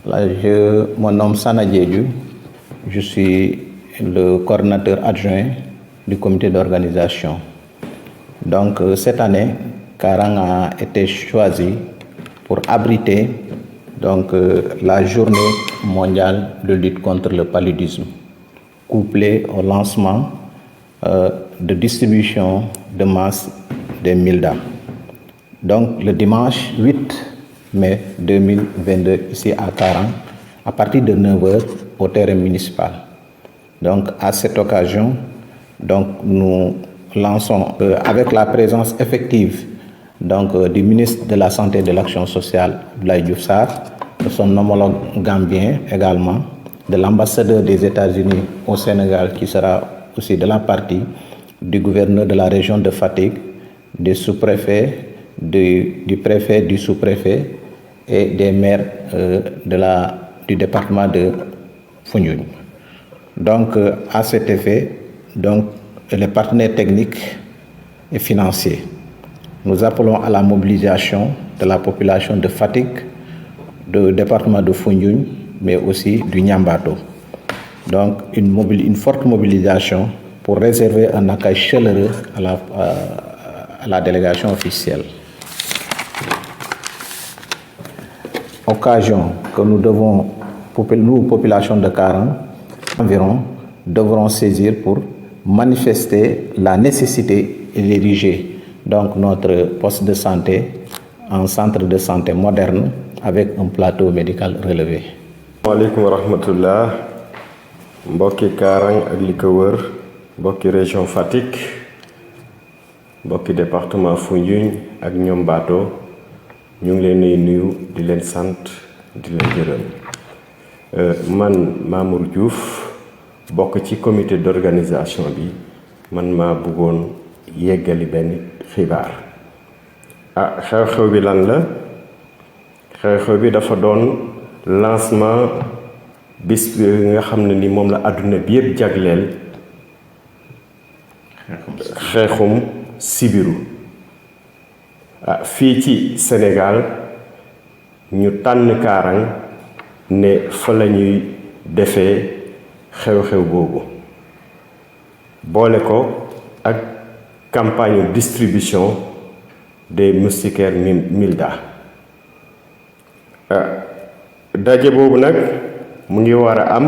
Là, mon nom Sana Diédhiou, je suis le coordinateur adjoint du comité d'organisation. Donc cette année, Karang a été choisi pour abriter la journée mondiale de lutte contre le paludisme, couplée au lancement de distribution de masse des Milda. Donc le dimanche 8 mai 2022, ici à Karang, à partir de 9h au terrain municipal. Donc à cette occasion, nous lançons avec la présence effective du ministre de la Santé et de l'Action sociale, Abdoulaye Diouf Sarr, de son homologue gambien également, de l'ambassadeur des États-Unis au Sénégal qui sera aussi de la partie, du gouverneur de la région de Fatick, des sous-préfets, du préfet, du sous-préfet et des maires du département de Foundiougne. Donc à cet effet, les partenaires techniques et financiers, nous appelons à la mobilisation de la population de Fatick, du département de Foundiougne, mais aussi du Niambato. Donc une forte mobilisation pour réserver un accueil chaleureux à la délégation officielle. Occasion que nous, population de Karang, environ, devrons saisir pour manifester la nécessité d'ériger notre poste de santé en centre de santé moderne avec un plateau médical relevé. Assalamualaikum warahmatullah, mbokki Karang ak li ko wër, mbokki région Fatick, mbokki département Foundiougne ak Niambato, ñu ngi leen di nuyu di leen sant di leen gërëm. Man Mamour Diouf bokk ci comité d'organisation bi, man maa bëggoon yeggali benn xibaar. Xew-xew bi lan la? Xew-xew bi dafa doon lancement bis bi nga xam ne ni moom la àdduna bi yëpp jagleel xeexum sibiru. Fii ci Sénégal ñu tànn Karang ne fa la ñuy defee xew-xew boobu, boole ko ak campagne distribution des moustiquaires Milda. Daje boobu nag mu ngi war a am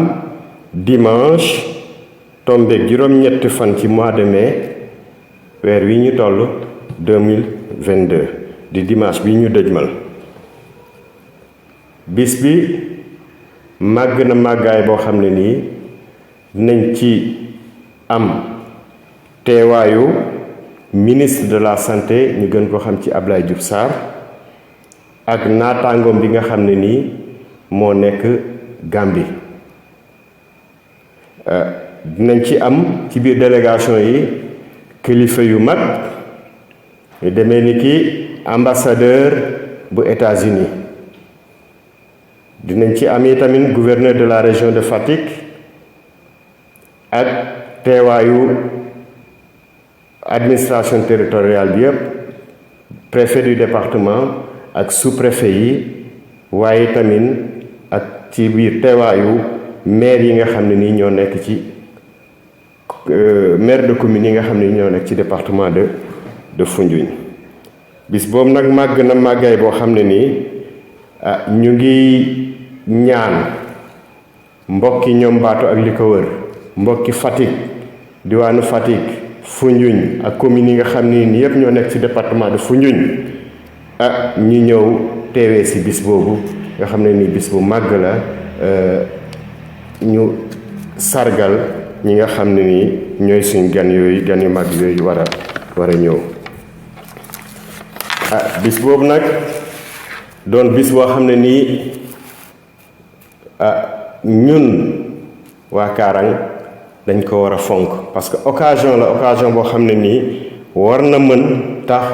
dimanche tombeeg juróom-ñetti fan ci mois de mai weer wi ñu toll 2022 di dimanche bi ñu dëjmal. bis bi màgg na màggaay boo xam ne nii dinañ ci am teewaayu ministre de la santé ñu gën ko xam ci Abdoulaye Diouf Sarr ak naataangoom bi nga xam ne nii moo nekk Gambie. Dinañ ci am ci biir délégation yi kilifa yu mag yu demee ni ki ambassadeur bu États-Unis. Dinañ ci am tamit gouverneur de la région de Fatick ak teewaayu administration territoriale bi yëpp, préfet du département ak sous-préfet yi, waaye tamit ak ci biir teewaayu maire yi nga xam ne nii ñoo nekk ci maire de commune yi nga xam ne ñoo nekk ci département de Foundiougne. bis boobu nag màgg na màggaay boo xam ne nii ñu ngi ñaan mbokki Niambato ak li ko wër, mbokki Fatick, diwaanu Fatick, Foundiougne ak communes yi nga xam ne nii yëpp ñoo nekk ci département de Foundiougne ñi ñëw teewee ci bis boobu nga xam ne nii bis bu màgg la, ñu sargal ñi nga xam ne nii ñooy suñ gan yooyu, gan yu mag yooyu war a ñëw. Bis boobu nag doon bis boo xam ne nii ñun waa Karang dañ ko war a fonk, parce que occasion boo xam ne nii war na mën tax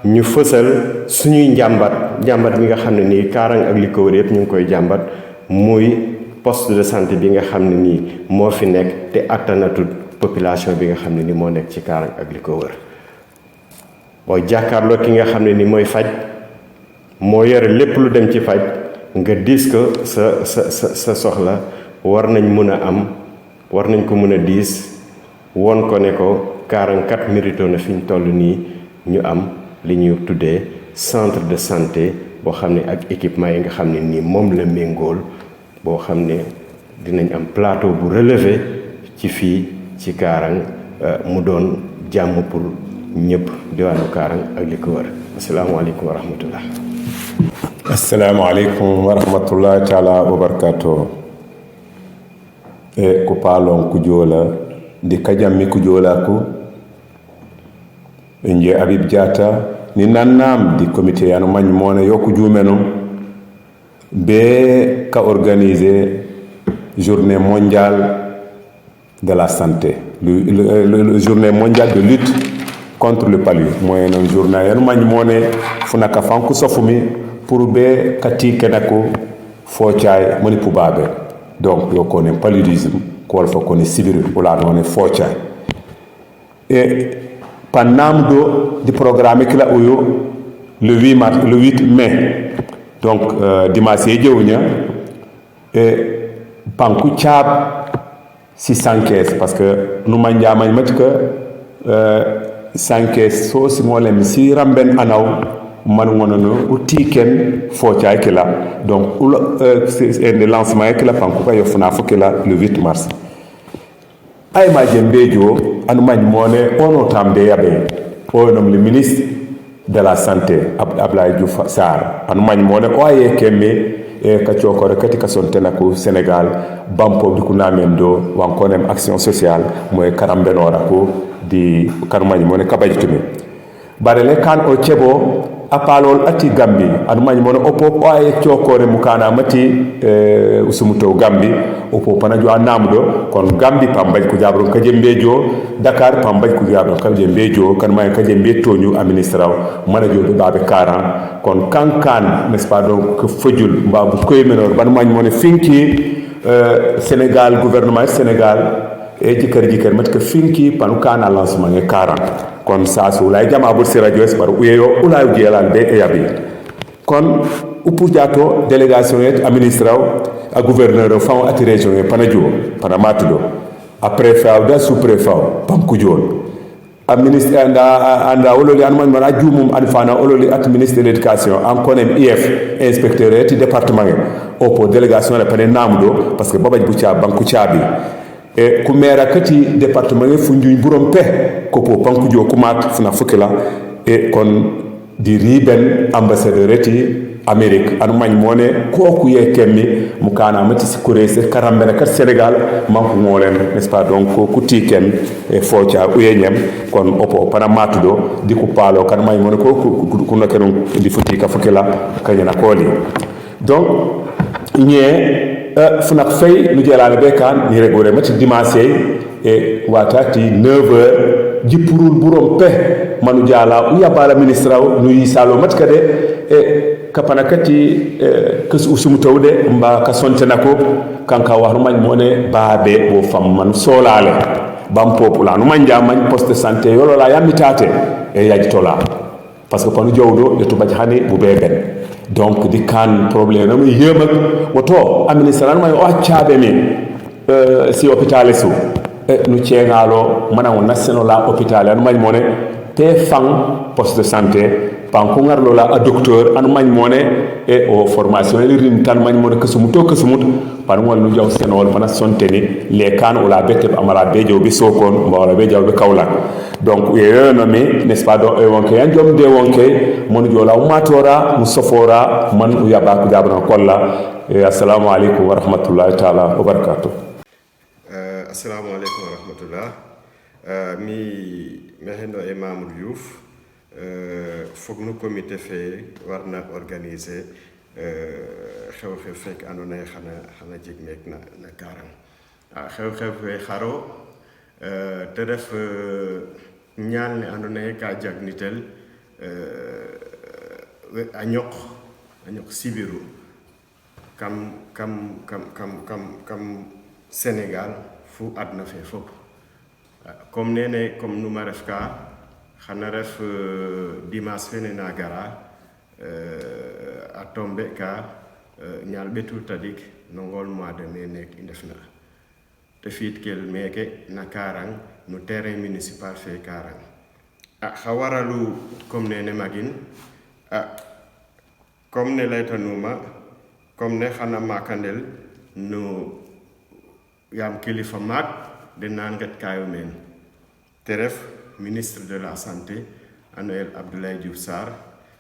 ñu fësal suñuy njàmbat bi nga xam ne nii Karang ak li ko wër yëpp ñu ngi koy jàmbat, muy poste de santé bi nga xam ne nii moo fi nekk te attanatul population bi nga xam ne nii moo nekk ci Karang ak li ko wër. booy jàkkaarloo ki nga xam ne ni mooy faj, moo yore lépp lu dem ci faj, nga diis ko sa soxla war nañ ko mën a diis won ko ne ko Karang kat mérito na fi ñu toll nii ñu am li ñu tuddee centre de santé boo xam ne ak équipement yi nga xam ne nii moom la méngool boo xam ne dinañ am plateau bu relevé ci fii ci Karang mu doon jàmm pour ñëpp diwaanu Karang ak li ko wër. asalaamaaleykum wa rahmatullah. Assalamualaikum warahmatullahi taala wabarakatuh. Ko palon kujola di kajammi kujola ko nje Habib Diatta ni nannam di comité yano magn mona yoku jumenom be ka organiser journée mondiale de la santé, le journée mondiale de lutte contre le paludisme. Moyen non journée yano magn mone funaka fanku sofumi pour be kati kenako focay moni pubabe. Donc yo connaît paludisme ko fa connaît sibiru wala non focay. Et pendant du programme qui l'a eu le 8 mai, donc dimanche jeudi, et panku chab 615 parce que nous mangions que 115 sauce molem si ramben anaw man wonono uti ken focay ki la donc c'est un lancement ki la panku ka yofuna fukki la le 8 mars. Ay ma jembejo anu mañ moné ono tambe yabe onom le ministre de la santé Abdoulaye Diouf Sarr anu mañ moné o aye kemme e ka ciokore kati ka sontena ko Sénégal bampo di ku namen do wan konem action sociale moy karambenora ko di kanu mañ moné kabajtumi barele kan o cebo apalol ati Gambi anu mañ moné opo o aye ciokore mukana mati usumuto Gambi opo pana jo namdo kon Gambi pambaj ku jabron ka jembejo Dakar pambaj ku jabron ka jembejo kan may ka jembe toñu administraw mana jo do babe 40 kon kankan n'est-ce pas donc fojul mbabu koy menor ban mañ moné finki Sénégal gouvernement Sénégal e jikër mat ka finki panu kana lancement nge 40 kon sa su lay jama bu radio es bar uyeyo ulay jelan be e yabi kon upu jato délégation et administraw a gouverneur faw ati région e panajo pana matudo a préfet da sous préfet pam ku jol a ministre anda ololi an man ajumum an fana ololi at ministre de l'éducation en konem IF inspecteur et département opo délégation la pane namdo parce que babaj bu cia banku ciabi e ku mera kati département e funjuñ burom pe ko po banku jo kumat funa fukila e kon di riben ambassadeur eti Amérique anu mañ moné koku ye kemmi mu kana mati sécurité karambere kat Sénégal manku ngolen n'est-ce pas donc ku tikem e focha uyenyem kon opo pana matudo di ku palo kan mañ moné ko ku nakenu di futi ka fukila kanyana koli donc ñe funak fay lu jelale be kan ni regore mati dimanche e watati 9h jipurul burom pe manu jala u yabala ministre nu yisalo mat kade e kapana kati kes usum tawde mba ka sontena ko kanka war mañ moné baabe bo fam man solale bam popula no manja mañ poste de santé yolo la yamitate e yaji tola parce que panu jowdo e to baji hani bu beben donc di kan problème no yemak woto administration may o acciabe mi si hôpital su nu ciengalo mana national la hôpital no mañ moné te fang poste de santé panku ngarlo la a docteur anu mañ moné e o formation li rim tan mañ moné kesumut pan wal nu jaw senol mana sonteni les kan ou la bette amala bejo bi sokon mbawla bejo bi kawlak donc ye no mi n'est-ce pas do e wonke yan jom de wonke mon jola matora mu sofora man u yaba ku jabna kolla assalamu alaykum wa rahmatullahi ta'ala wa barakatuh. Assalamu alaykum wa rahmatullah. Mi mehendo e Mamadou Diouf foog nu comité fe warna organiser xew-xew fekk andona xana jeg mek na Karang xew-xew fe xaro te def ñaan ne andona ka jag nitel a ñok sibiru kam Sénégal fu adna fe fop comme nene comme nu ma ref ka xana ref dimanche fene na gara a tombe ka ñal betu tadik no ngol mois de mai nek indefna te fiit kel meke na karang no terrain municipal fe karang hawaralu comme ne magin comme ne laytanuma comme ne xana makandel no yam kilifa mak de nangat kayo men teref ministre de la santé Anoël Abdoulaye Diouf Sarr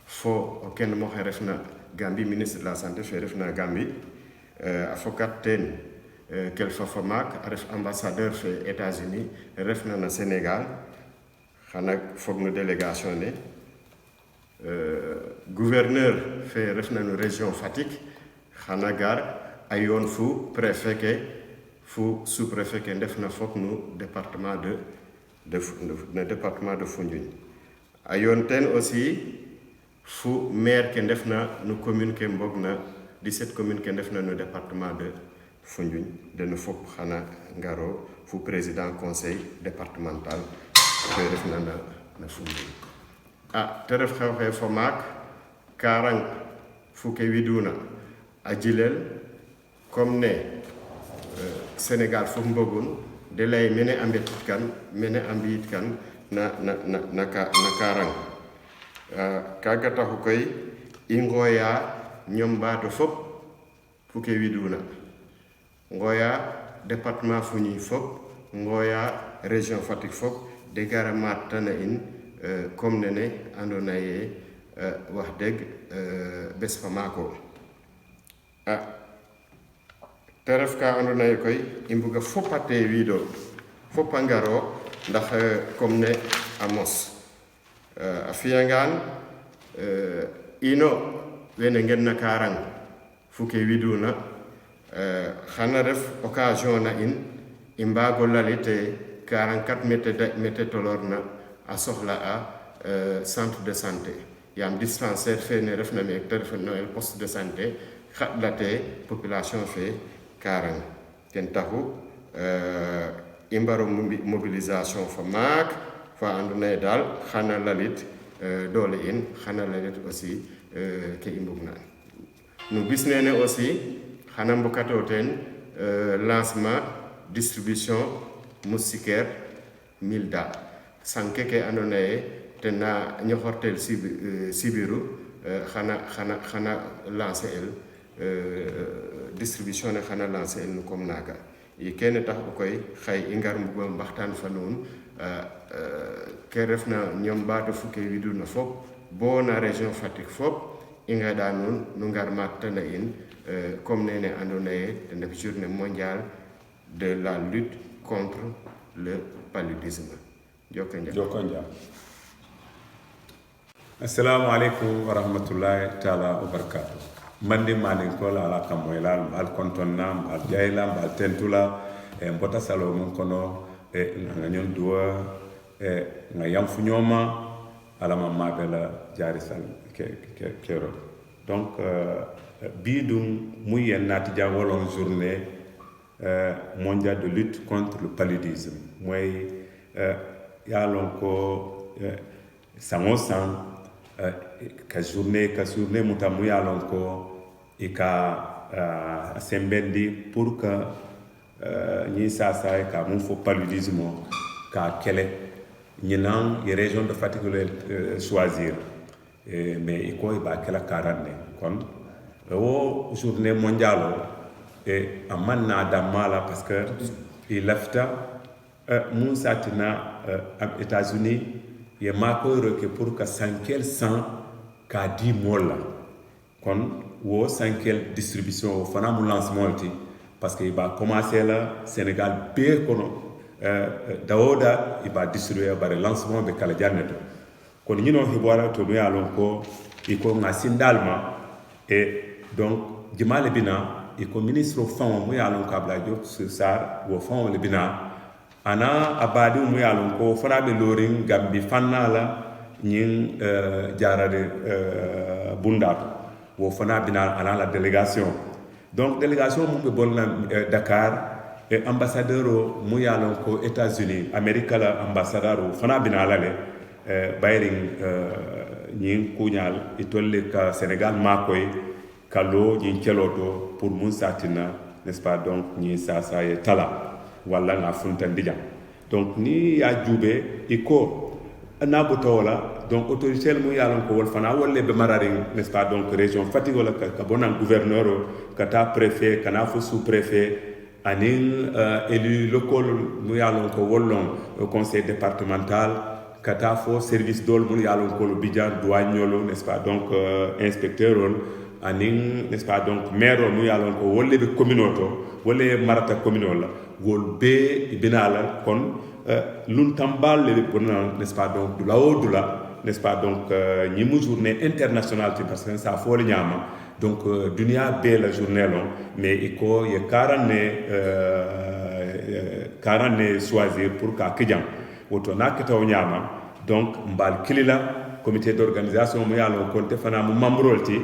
fo o ken mo refna Gambie ministre de la santé fe refna Gambie a fokat ten kel fafamak a ref ambassadeur fe États-Unis refna na Sénégal xana fog no délégation ne gouverneur fe refna no région Fatick xana gar a yoon fu préfet ke fu sous-préfet ke ndefna fok no département de Foundiougne a yoon ten aussi fu maire ke ndefna no commune ke mbogna 17 commune ke ndefna no département de Foundiougne deno fop xana ngaro fu président conseil départemental fe refna na Foundiougne te ref xew-xew fo maak karang fu ke widuna a jilel comme ne Sénégal fo mbogun de lay mene a mbetit kan mene a mbi'it kan na karang kaga taxu koy i ngooya ñoom mbaato fop fu ke widuna ngooya département Foundiougne fop ngooya région Fatick fop de gara maat tana in comme nene andona ye wax dëgg bés fa maako te ref ka andona ye koy i mbuga fop a te wiido fop a ngaro ndax comme ne a mos a fiyangaan ino wene ngen na karang fu ke widuna xana ref occasion na in i mbaago lalite 44 mete tolorna a soxla a centre de santé yam dispensaire fe ne refna meek te ref no poste de santé xaɗlate population fe karang ten taxu i mbaro mobilisation fa maak fa andona ye daal xana lalit doole in xana lalit aussi ke i mbugna no bis nene aussi xana mbokato ten lancement distribution moustiquaire Milda sanke ke andona ye ten na ñoxortel sibiru xana lancer el distribution ne xana lancer el no comme naga i kene tax u koy xay i ngar mbugo mbaxtaan fa nuun ke refna ñoom mbaato fuke widuna fop bo na région Fatick fop i ngeɗa nuun nu ngar maak tana in comme nene andona ye ten ref journée mondiale de la lutte contre le paludisme joko njal assalamu aleykum wa rahmatullahi taala wa barakatuh mandi maninkola ala kamoylal mbal kontonna mbal jayla mbal tentula mbota salo mun kono nga ñon duwa nga yam fu ñoma ala mamma la jari sal kero donc bidum muy yen nati jangolon journée mondiale de lutte contre le paludisme moy yalon ko sango sang ka journée mutamu yalon ko ika sembendi pour que ñi sasa ka mun fo paludisme ka kele ñinan ye région de Fatick choisir mais iko ba kala karanne kon o journée mondiale amanna damala parce que il lafta mun satina aux États-Unis ye mako que pour que sankel 100 ka 10 mola kon wo sankel distribution fana mu lancement ti parce que il va commencer là Sénégal be kono dawoda il va distribuer bare lancement be kala janneto kon ñino hibwara to no yalon ko iko ngasindalma et donc jimale bina iko ministre fond mu yalon ko Abdoulaye Diouf Sarr wo fond le bina ana abadi mu yalon ko fana be loring gambi fanna la ñin jarade bundato wo fana bina ana la délégation donc délégation mu be bonna Dakar et ambassadeur mu yalon ko États-Unis America la ambassadeur fana bina la le bayring ñin kuñal itolle ka Sénégal makoy kalo ñin keloto pour mun satina n'est-ce pas donc ñi sasa ye tala walla nga funtandi jam donc ni ya jube iko na botola donc autorité mu yalon ko wol fana wolle be marari n'est-ce pas donc région Fatick wala ka bonan gouverneur kata préfet kana fo sous préfet anin élu local mu yalon ko wollon conseil départemental kata fo service dol mu yalon ko lo bijan douaniolo n'est-ce pas donc inspecteur anin n'est-ce pas donc maire mu yalon ko wolle be communauto wolle marata communal wol be binala kon lun tambal le bonan n'est-ce pas donc du la n'est-ce pas donc ñi mu journée internationale parce que ça faut le ñama donc dunia be la journée long mais iko ye 40 choisir pour ka kidjam woto nakata o ñama donc mbal kilila comité d'organisation mu yalo ko te fana mu membrolti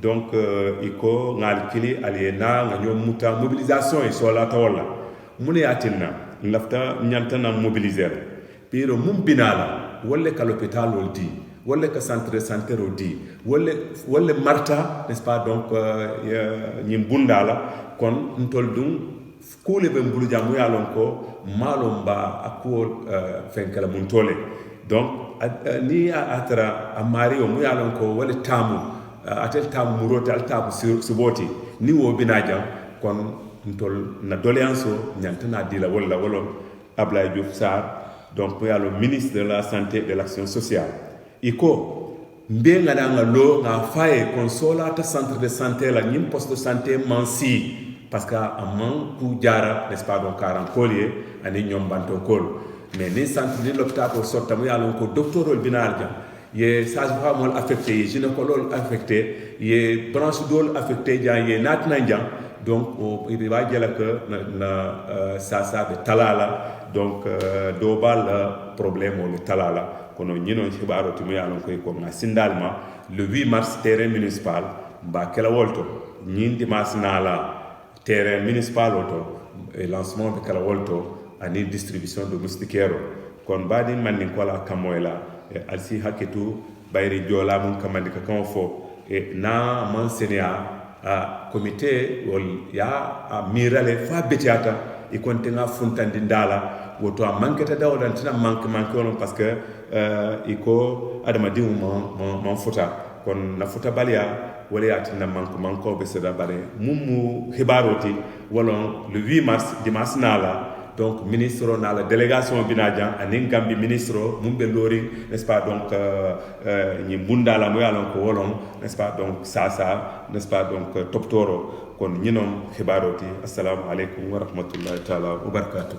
donc iko ngal kili aliena nga ñom muta mobilisation e sola tawalla mune yatinna lafta ñantana mobiliser piro mum binala wala ka l'hôpital ol di wala ka centre de santé ol di wala marta n'est-ce pas donc ñim bundala kon ntol dum kule be mbulu jamu yalon ko malomba akol fenkala mun tole donc ni atra amari o mu yalon ko wala tamu atel tamu murote al tabu suboti ni wo binajam kon ntol na doléance ñantana dila wala Ablaye Diouf Sarr donc il y a le ministre de la santé et de l'action sociale iko mbenga nga lo nga faye consola ta centre de santé la ñim poste de santé mansi parce que amman ku jara n'est-ce pas donc 40 collier ani ñom banto kol mais ni centre de l'hôpital ko sorta mu yalon ko docteur binal jam ye sage-femme mol affecté ye gynécologue affecté ye branche dol affecté jang ye natna jang donc il va dire que ça be talala donc do bal problème le talala kono ñino xibaro tumi yalon koy ko na sindalma le 8 mars terrain municipal ba kala wolto ñin dimas nala terrain municipal auto et lancement de kala wolto ani distribution de moustiquaire kon badi man ko la kamoyla alsi haketu bayri jola mun kamandi ka kan fo et na man senia a comité wol ya a mirale fa betiata e konte nga funtandi ndala woto a manketa dawdan tina manque on parce que iko adama dimu man futa kon na futa balia wala ya tina manque be seda bare mumu hibaroti wolon le 8 mars dimanche nala donc ministre na la délégation binajan anin gambi ministre mumbe lori n'est-ce pas donc ñi bundala mo yalon ko wolon n'est-ce pas donc ça n'est-ce pas donc top toro kon ñinom hibaroti assalamu alaykum wa rahmatullahi ta'ala wa barakatuh